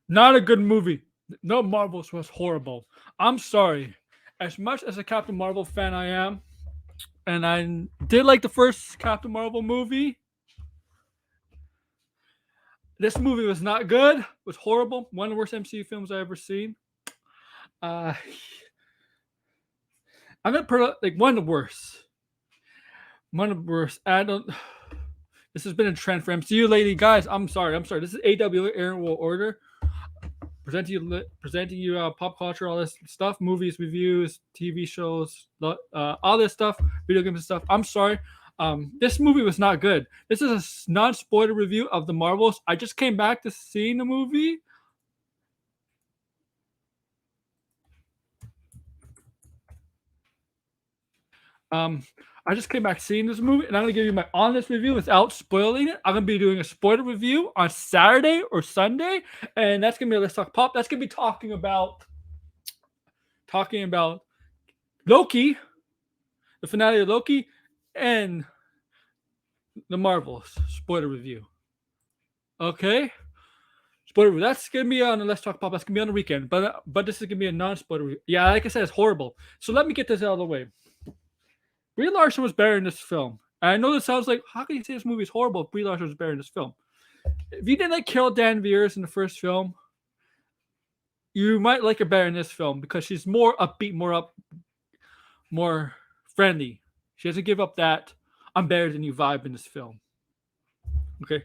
Not a good movie. No, Marvels was horrible. I'm sorry. As much as a Captain Marvel fan I am, and I did like the first Captain Marvel movie, this movie was not good. It was horrible. One of the worst MCU films I ever seen. Uh, I'm gonna put like one of the worst. One of the worst. I don't. This has been a trend for MCU lately, guys. I'm sorry. I'm sorry. This is AW Aaron Will Order presenting you pop culture, all this stuff, movies, reviews, TV shows, all this stuff, video games and stuff. I'm sorry. This movie was not good. This is a non-spoiler review of the Marvels. I just came back to seeing the movie. Um, I just came back seeing this movie, and I'm gonna give you my honest review without spoiling it. I'm gonna be doing a spoiler review on Saturday or Sunday, and that's gonna be Let's Talk Pop. That's gonna be talking about Loki, the finale of Loki, and the Marvels spoiler review. Okay, spoiler review. That's gonna be on the Let's Talk Pop. That's gonna be on the weekend, but this is gonna be a non-spoiler review. Yeah, like I said, it's horrible. So let me get this out of the way. Brie Larson was better in this film. And I know this sounds like, how can you say this movie is horrible if Brie Larson was better in this film? If you didn't like Carol Danvers in the first film, you might like her better in this film because she's more upbeat, more friendly. She doesn't give up that "I'm better than you" vibe in this film. Okay,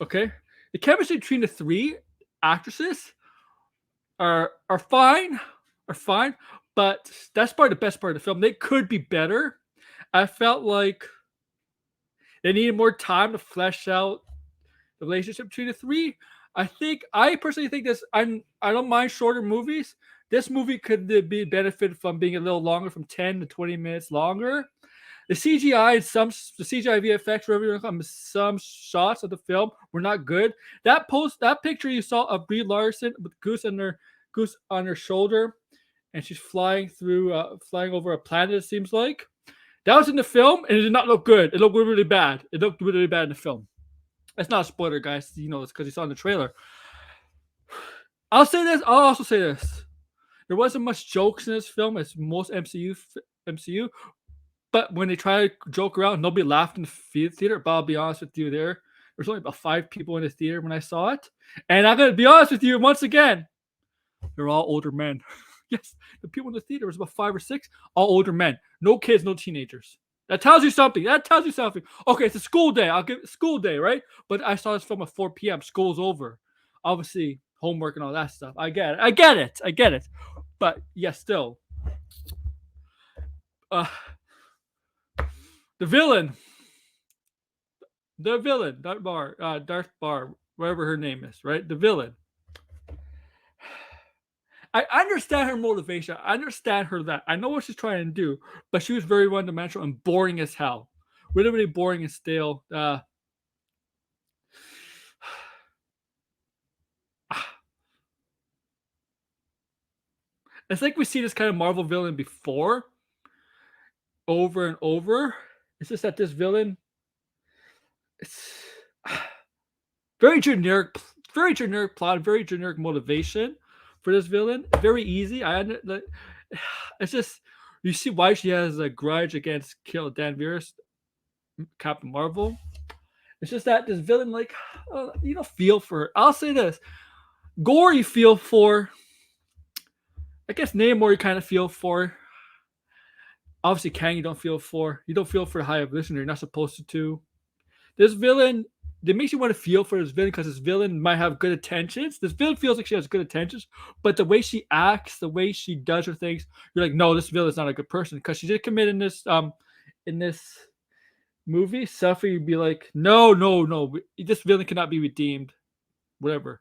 Okay, the chemistry between the three actresses are fine, are fine, but that's probably the best part of the film. They could be better. I felt like they needed more time to flesh out the relationship between the three. I personally think this. I don't mind shorter movies. This movie could be benefited from being a little longer, from 10 to 20 minutes longer. The CGI VFX, whatever you want to call them, some shots of the film were not good. That picture you saw of Brie Larson with Goose on her shoulder, and she's flying over a planet. It seems like that was in the film, and it did not look good. It looked really bad. It looked really bad in the film. It's not a spoiler, guys. You know, it's because you saw in the trailer. I'll say this. I'll also say this. There wasn't much jokes in this film as most MCU, but when they try to joke around, nobody laughed in the theater. But I'll be honest with you, there's only about 5 people in the theater when I saw it, and I'm gonna be honest with you once again. They're all older men. Yes, the people in the theater was about 5 or 6, all older men. No kids, no teenagers. That tells you something. That tells you something. Okay, it's a school day. I'll give it school day, right? But I saw this film at 4 p.m. School's over. Obviously, homework and all that stuff. I get it. I get it. I get it. But yes, still. Uh, the villain. The villain. Darth Bar, whatever her name is, right? The villain. I understand her motivation. I understand her that. I know what she's trying to do, but she was very one dimensional and boring as hell. Really, really boring and stale. It's like we see this kind of Marvel villain before, over and over. It's just that this villain, it's very generic, very generic plot, very generic motivation for this villain. Very easy. It's just you see why she has a grudge against Carol Danvers, Captain Marvel. It's just that this villain, like, you don't feel for her. I'll say this: Gore, you feel for. I guess Namor, you kind of feel for. Obviously, Kang, you don't feel for. You don't feel for the High Evolution. You're not supposed to. This villain, it makes you want to feel for this villain because this villain might have good intentions. This villain feels like she has good intentions, but the way she acts, the way she does her things, you're like, no, this villain's not a good person because she did commit in this movie. Suffer, you'd be like, no, no, no, this villain cannot be redeemed. Whatever.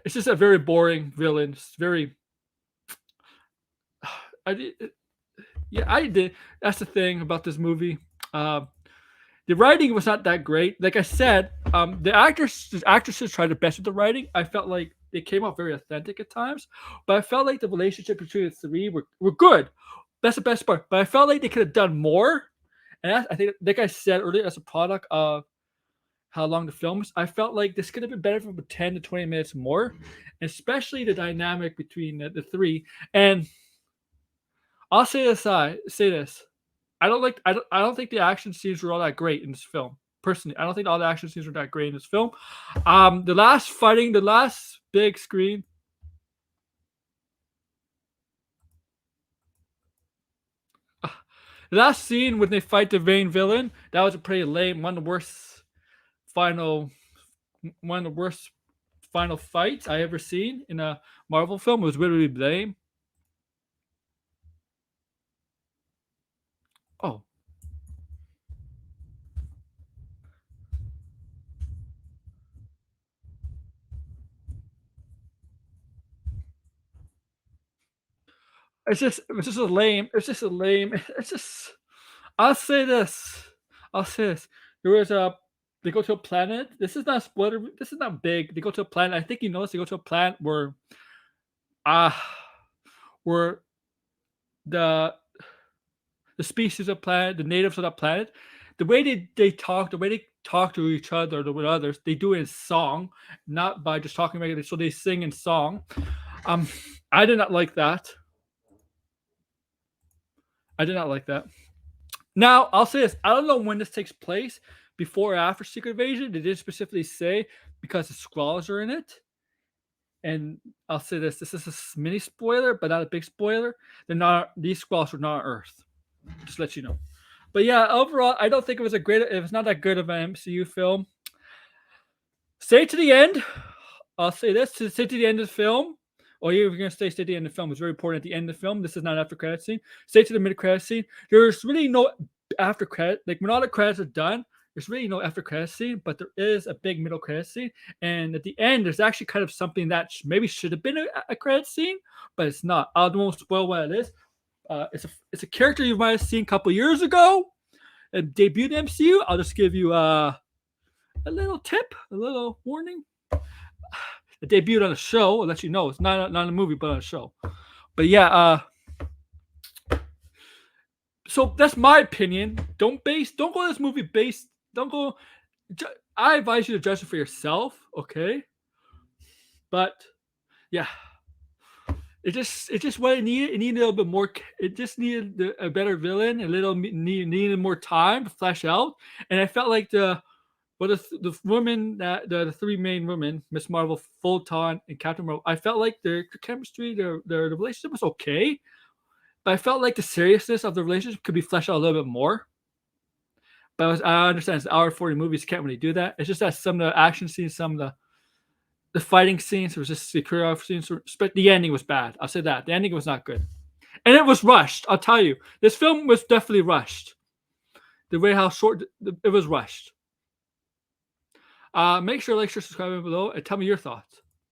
It's just a very boring villain. It's very. I did. Yeah, I did. That's the thing about this movie. The writing was not that great. Like I said, the actresses tried their best with the writing. I felt like they came out very authentic at times, but I felt like the relationship between the three were good. That's the best part. But I felt like they could have done more. And I think, like I said earlier, as a product of how long the film is. I felt like this could have been better for about 10 to 20 minutes more, especially the dynamic between the three. And I'll say this, say this. I don't think the action scenes were all that great in this film. Personally, I don't think all the action scenes were that great in this film. The last big screen. The last scene when they fight the main villain, that was a pretty lame, final one of the worst final fights I ever seen in a Marvel film. It was really lame. Oh, it's just a lame. It's just a lame. It's just. I'll say this. I'll say this. There was a. They go to a planet. This is not spoiler. This is not big. They go to a planet. I think you noticed they go to a planet uh where the the species of planet, the natives of that planet, the way they talk to each other or with others, they do it in song, not by just talking regularly. So they sing in song. Um, I did not like that. I did not like that. Now I'll say this: I don't know when this takes place, before or after Secret Invasion. They did specifically say because the Skrulls are in it. And I'll say this: this is a mini spoiler, but not a big spoiler. They're not; these Skrulls are not on Earth. Just to let you know. But yeah, overall, I don't think it was a great. It was not that good of an MCU film. Stay to the end. I'll say this: to stay to the end of the film, or you're going to stay to the end of the film. It's very important at the end of the film. This is not after credit scene. Stay to the mid credit scene. There's really no after credit. Like when all the credits are done, there's really no after credit scene, but there is a big middle credit scene. And at the end, there's actually kind of something that maybe should have been a credit scene, but it's not. I won't spoil what it is. It's a character you might have seen a couple years ago. It debuted in MCU. I'll just give you a little tip, a little warning. It debuted on a show. I'll let you know it's not a movie, but on a show. But yeah, so that's my opinion. Don't go to this movie based. Don't go. I advise you to judge it for yourself, okay? But yeah, it just what it needed. It needed a little bit more. It just needed a better villain. A little needed more time to flesh out. And I felt like the women that the three main women, Miss Marvel, Photon, and Captain Marvel, I felt like their chemistry, their relationship was okay, but I felt like the seriousness of the relationship could be fleshed out a little bit more. But I understand it's hour 40 movies, can't really do that. It's just that some of the action scenes, some of the fighting scenes, it was just the choreography scenes, but the ending was bad. I'll say that the ending was not good, and it was rushed. I'll tell you, this film was definitely rushed. The way how short it was rushed. Make sure to like, share, subscribe below, and tell me your thoughts.